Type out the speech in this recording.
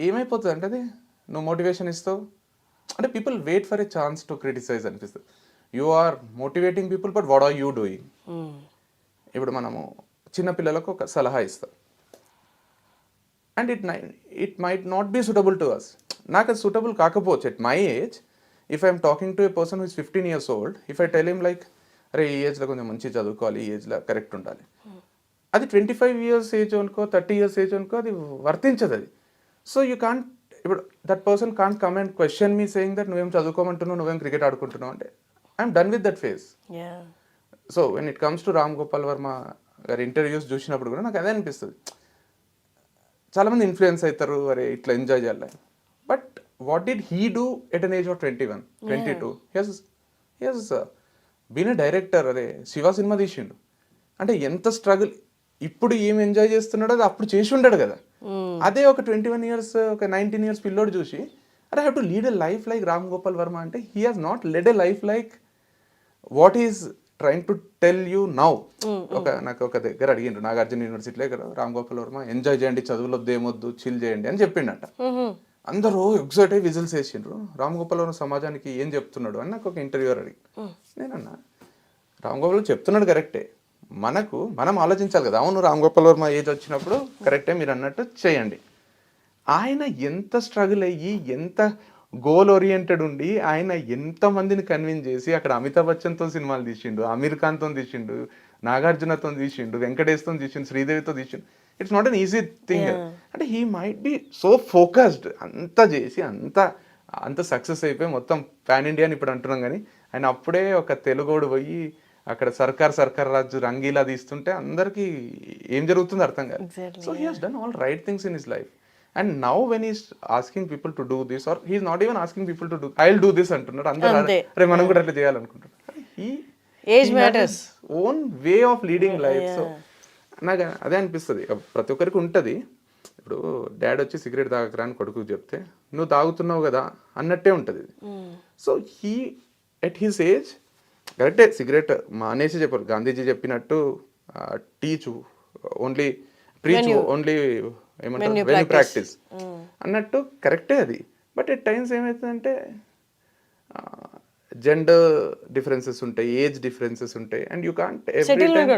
ఏమైపోతుంది అంటే అది నువ్వు మోటివేషన్ ఇస్తావు అంటే people wait for a chance to criticise అనిపిస్తుంది. You are motivating people but what are you doing. ఇప్పుడు మనము చిన్న పిల్లలకు ఒక సలహా ఇస్తాం and it might not be suitable to us. నాకు అది సూటబుల్ కాకపోవచ్చు at my age. If I'm talking to a person who is 15 years old, if I tell him like అరే ఈ ఏజ్లో కొంచెం మంచిగా చదువుకోవాలి, ఈ ఏజ్లో కరెక్ట్ ఉండాలి, అది 25 years ఏజ్ అనుకో 30 years ఏజ్ అనుకో అది వర్తించదు అది. సో యూ కాంట్, ఇప్పుడు that person can't come and question me saying that నువ్వేం చదువుకోమంటున్నావు, నువ్వేం క్రికెట్ ఆడుకుంటున్నావు అంటే I'm done with that phase. So when it comes to Ram Gopal Varma గారి ఇంటర్వ్యూస్ చూసినప్పుడు కూడా నాకు అదే అనిపిస్తుంది. చాలామంది ఇన్ఫ్లుయెన్స్ అవుతారు, అరే ఇట్లా ఎంజాయ్ చేయాలి. But what did he do at an age of 21, 22? He has been a director. అరే శివ సినిమా తీసిండు అంటే ఎంత స్ట్రగుల్. ఇప్పుడు ఏం ఎంజాయ్ చేస్తున్నాడో అది అప్పుడు చేసి ఉంటాడు కదా. అదే ఒక 21 years, ఒక 19 years పిల్లోడు చూసి అరే have to lead a life like Ram Gopal Varma అంటే he has not led a life like what is trying to tell you now. నాకు ఒక దగ్గర అడిగిండ్రు నాగార్జున యూనివర్సిటీలో ఇక్కడ రామ్ గోపాల్ వర్మ ఎంజాయ్ చేయండి, చదువులొద్దు ఏమొద్దు, చిల్ చేయండి అని చెప్పిండట. అందరూ ఎగ్జైట్ అయ్యి విజిల్స్ వేసిండ్రు. రామ్ గోపాల్ వర్మ సమాజానికి ఏం చెప్తున్నాడు అని నాకు ఒక ఇంటర్వ్యూర్ అడిగి నేనన్నా రామ్ గోపాల్ చెప్తున్నాడు కరెక్టే, మనం ఆలోచించాలి కదా. అవును రామ్ గోపాల్ వర్మ ఏజ్ వచ్చినప్పుడు కరెక్టే మీరు అన్నట్టు చేయండి. ఆయన ఎంత స్ట్రగుల్ అయ్యి ఎంత గోల్ ఓరియంటెడ్ ఉండి ఆయన ఎంతమందిని కన్విన్స్ చేసి అక్కడ అమితాబ్ బచ్చన్తో సినిమాలు తీసిండు, అమీర్ ఖాన్తో తీసిండు, నాగార్జునతో తీసిండు, వెంకటేష్తో తీసిండు, శ్రీదేవితో తీసిండు. It's not an easy thing. అంటే he might be so focused, అంతా చేసి అంత సక్సెస్ అయిపోయి మొత్తం పాన్ ఇండియా అని ఇప్పుడు అంటున్నాం. కానీ ఆయన అప్పుడే ఒక తెలుగోడు పోయి అక్కడ సర్కార్ రాజు రంగీలా తీస్తుంటే అందరికి ఏం జరుగుతుందో అర్థం కాదు. So he has done all right things in his life. And now when is asking people to do this or he's not even asking people to do I will do this అంటున్నారు. అందరూ అరే మనం కూడా అట్లా చేయాలనుకుంటున్నారు. Own way of leading life. సో నాకు అదే అనిపిస్తుంది, ప్రతి ఒక్కరికి ఉంటుంది. ఇప్పుడు డాడ్ వచ్చి సిగరెట్ తాగకరా అని కొడుకు చెప్తే నువ్వు తాగుతున్నావు కదా అన్నట్టే ఉంటుంది. So he at his age కరెక్టే సిగరెట్ మానేసి చెప్పారు. గాంధీజీ చెప్పినట్టు టీచ్ ఓన్లీ ప్రీచ్ ఓన్లీ ఏమంటారు వెన్ ప్రాక్టీస్ అన్నట్టు కరెక్టే అది. బట్ ఎట్ టైమ్స్ ఏమవుతుందంటే జెండర్ డిఫరెన్సెస్ ఉంటాయి, ఏజ్ డిఫరెన్సెస్ ఉంటాయి, and you can't every time